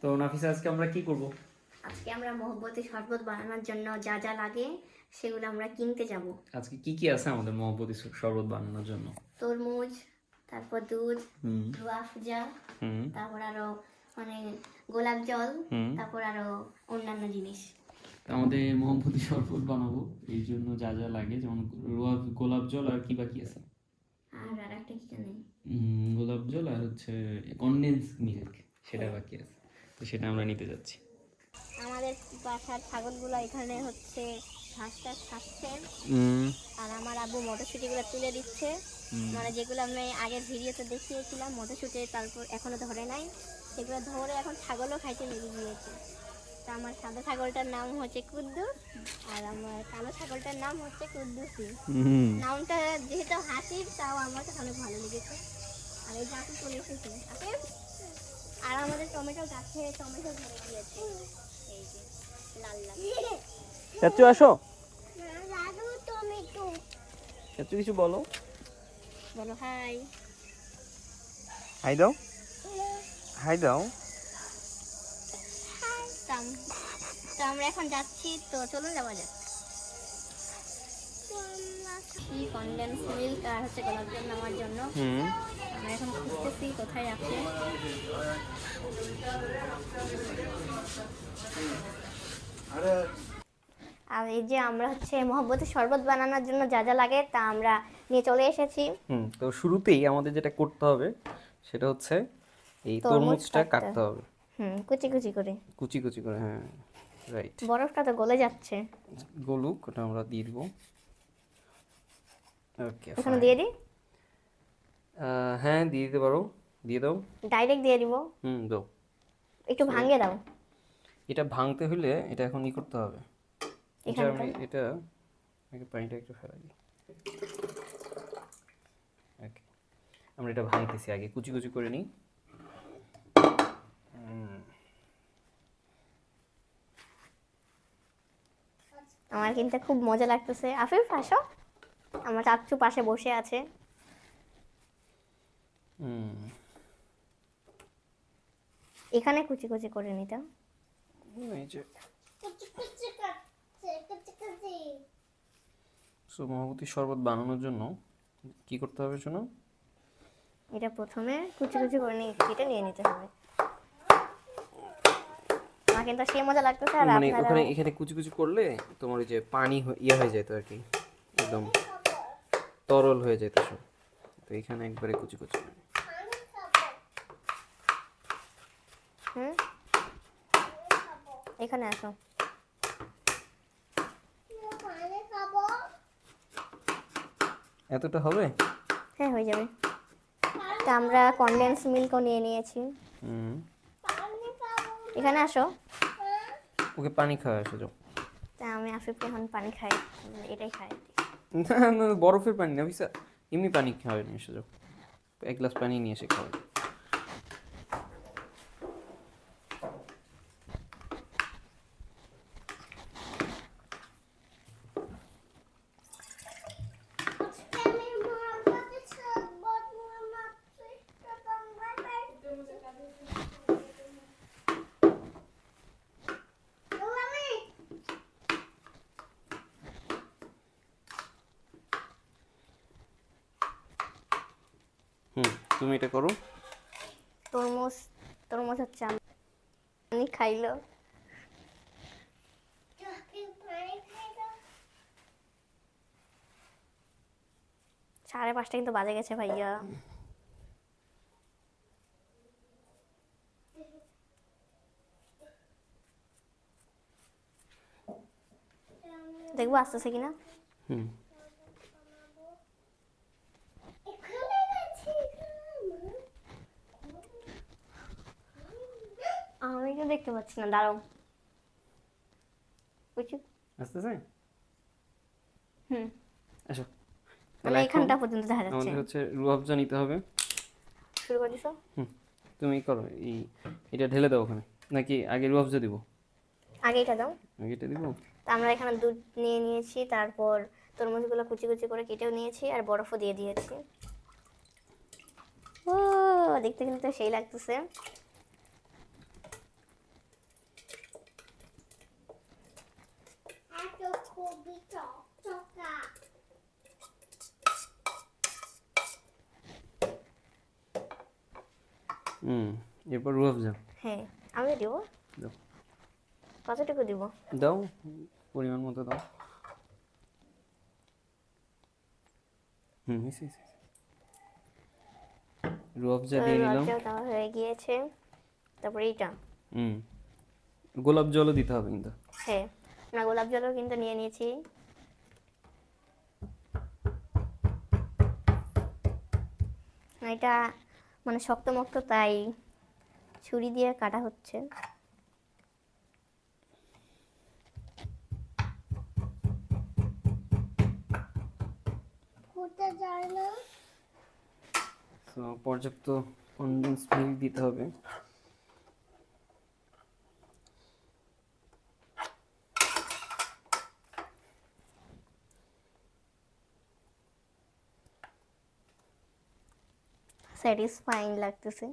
তো নাফিসা, আজকে আমরা কি করব? আজকে আমরা মহব্বতের শরবত বানানোর জন্য যা যা লাগে সেগুলো আমরা কিনতে যাব। আজকে কি কি আছে আমাদের মহব্বতী শরবত বানানোর জন্য? তরমুজ, তারপর দুধ, হুম রুয়াফজা, হুম তারপর আরো মানে গোলাপ জল, হুম তারপর আরো অন্যান্য জিনিস। তো আমাদের মহব্বতী শরবত বানাবো, এই জন্য যা যা লাগে যেমন গোলাপ জল আর কি বাকি আছে? আর একটা কি জানি, গোলাপ জল আর হচ্ছে কনডেন্স মিল্ক, সেটা হ্যাঁ। বাকি আছে। তো সেটা আমরা নিতে যাচ্ছি। আমাদের বাসার ছাগলগুলো এখানে হচ্ছে ঘাস টাস খাচ্ছে, আর আমার আব্বু মটরশুঁটিগুলো তুলে দিচ্ছে। মানে যেগুলো আমি আগের ভিডিওতে দেখিয়েছিলাম মটরশুঁটি, তারপর এখনো ধরে নাই, সেগুলো ধরে এখন ছাগলও খাইতে লেগে গিয়েছে। তা আমার সাদা ছাগলটার নাম হচ্ছে কুদ্দুস, আর আমার কালো ছাগলটার নাম হচ্ছে কুদ্দুসি। নামটা যেহেতু হাসির, তাও আমার কাছে অনেক ভালো লেগেছে। আর এই গাছে চলে এসেছে আসিফ। আর আমাদের টমেটো গাছে টমেটো ধরে গিয়েছে, এই যে লাল লাল। চাচু আসো, লালু টমেটো। চাচু কিছু বলো। বলো হাই। হাই দাও, হাই দাও। তো আমরা এখন যাচ্ছি, তো চলুন যাওয়া যাক। কনডেন্স মিল্ক আর হচ্ছে গোলাপ জল নেওয়ার জন্য আমরা এখন খুঁজতেছি কোথায় আছে। আর এই যে আমরা হচ্ছে মহব্বতের শরবত বানানোর জন্য যা যা লাগে তা আমরা নিয়ে চলে এসেছি। তো শুরুতেই আমাদের যেটা করতে হবে সেটা হচ্ছে এই তরমুজ তরমুজটা কাটতে হবে। কুচি কুচি করে। কুচি কুচি করে, হ্যাঁ রাইট। বরফটা তো গলে যাচ্ছে। গলুক, ওটা আমরা দিয়ে দিব। ওকে, এখানে দিয়ে দিই, হ্যাঁ দিয়ে দিতে পারো, দিয়ে দাও। ডাইরেক্ট দিয়ে দিব। দাও। একটু ভাঙিয়ে দাও। এটা ভাঙতে হলে এটা এখন ই করতে হবে। এটা এখানটা আমি এটা আগে পানিটা একটু ফেলাই দিই। ওকে, আমরা এটা ভাঙতেছি, আগে কুচি কুচি করে নিই। আমার কিন্তু খুব মজা লাগতেছে। আফিফ আসো, আমার চাচু পাশে বসে আছে। এখানে কুচি কুচি করে নিতাম। এই যে মহবতী শরবত বানানোর জন্য কি করতে হবে শোনো? এটা প্রথমে কুচি কুচি করে নিয়ে কেটে নিয়ে নিতে হবে। আমার কিন্তু সেই মজা লাগতেছে। আর মানে আপনারা ওখানে এখানে কুচি কুচি করলে তোমার ওই যে পানি ইয়ে হয়ে যেত আর কি, একদম তরল হয়ে যেত সব। তো এখানে একবারে কুচি কুচি। এখানে আসো। এতটা হবে? হ্যাঁ হয়ে যাবে। তা আমরা কনডেন্স মিল্কও নিয়ে নিয়েছি। এখানে আসো। ওকে পানি খাওয়া এসে যাও। তা আমি আফিফকে এখন পানি খাই, এটাই খাই। না না, বরফের পানি না বিশা, এমনি পানি খাওয়াই নিয়ে এসে যাও। এক গ্লাস পানি নিয়ে এসে খাওয়াই। তুমি এটা করো। তরমুজ তরমুজ হচ্ছে আমি খাইলো। 5:30 কিন্তু বাজে গেছে ভাইয়া। দেখবো আসতেছে কিনা। আমি তো দেখতে পাচ্ছি না, দাঁড়াও। বুঝছো? আসতেছে। আসো। মানে এখানটা পর্যন্ত দেখা যাচ্ছে। আমাদের হচ্ছে রুয়াবজা নিতে হবে। শুরু করে দিছো? তুমি করো, এটা ঢেলে দাও ওখানে, নাকি আগে রুয়াবজা দিব? আগে এটা দাও। আগে এটা দিব। তা আমরা এখানে দুধ নিয়ে নিয়েছি, তারপর তরমুজগুলো কুচি কুচি করে কেটেও নিয়েছি, আর বরফও দিয়ে দিয়েছি। ও দেখতে কিন্তু সেই লাগতেছে। এরপর রুয়াবজা হ্যাঁ আমি দিব। দাও কতটুকু দিব? দাও, পরিমাণ মতো দাও। হয়েছে, হয়েছে। রুয়াবজা তো দিয়ে নিলাম। রবজাও দেওয়া হয়ে গিয়েছে। তারপরে এইটা, হুম, গোলাপ জলও দিতে হবে কিন্তু। হ্যাঁ আমরা গোলাপ জলও কিন্তু নিয়ে নিয়েছি। এটা মানে শক্তমক্ত, তাই ছুরি দিয়ে কাটা হচ্ছে। তো পর্যাপ্ত কনডেন্স মিল্ক দিতে হবে। স্যাটিসফাইং লাগতেছে।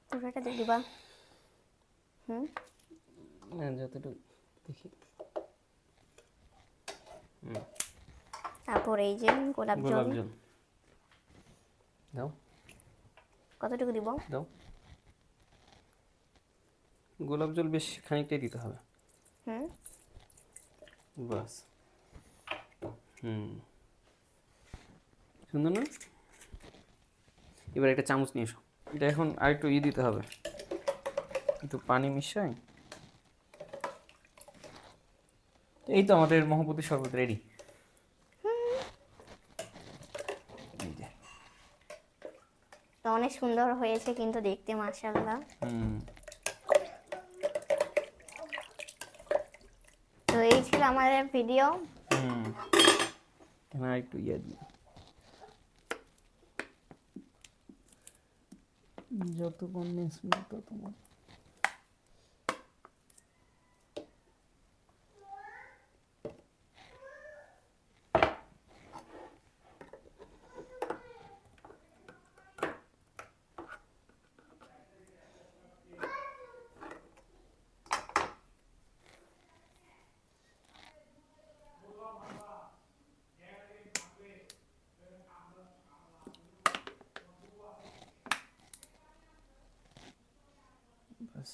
পুরোটা দিয়ে দিবা? যতটুকু দেখি। তারপর এই যে গোলাপ জল। গোলাপ জল দাও। কতটুকু দিব? দাও, গোলাপ জল বেশ খানিকটাই দিতে হবে। বাস। সুন্দর না? এবার একটা চামচ নিয়ে এসো। এটা এখন আর একটু দিতে হবে, একটু পানি মিশাই। এই তো আমাদের মহব্বতের শরবত রেডি। তো অনেক সুন্দর হয়েছে কিন্তু দেখতে, মাশাআল্লাহ। তো এই ছিল আমাদের ভিডিও। আর একটু দিই, যত কনডেন্স মিল্ক তত তোমার। বাস।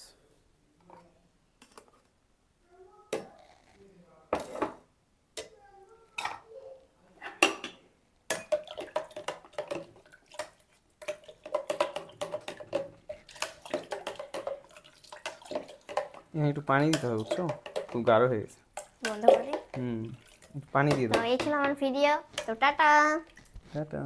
একটু পানি দিতে হবে, বুঝছো? খুব গাঢ় হয়ে গেছে। বন্ধ করে। একটু পানি দিয়ে তো দাও। এই ছিল আমার ভিডিও। তো টাটা। টাটা।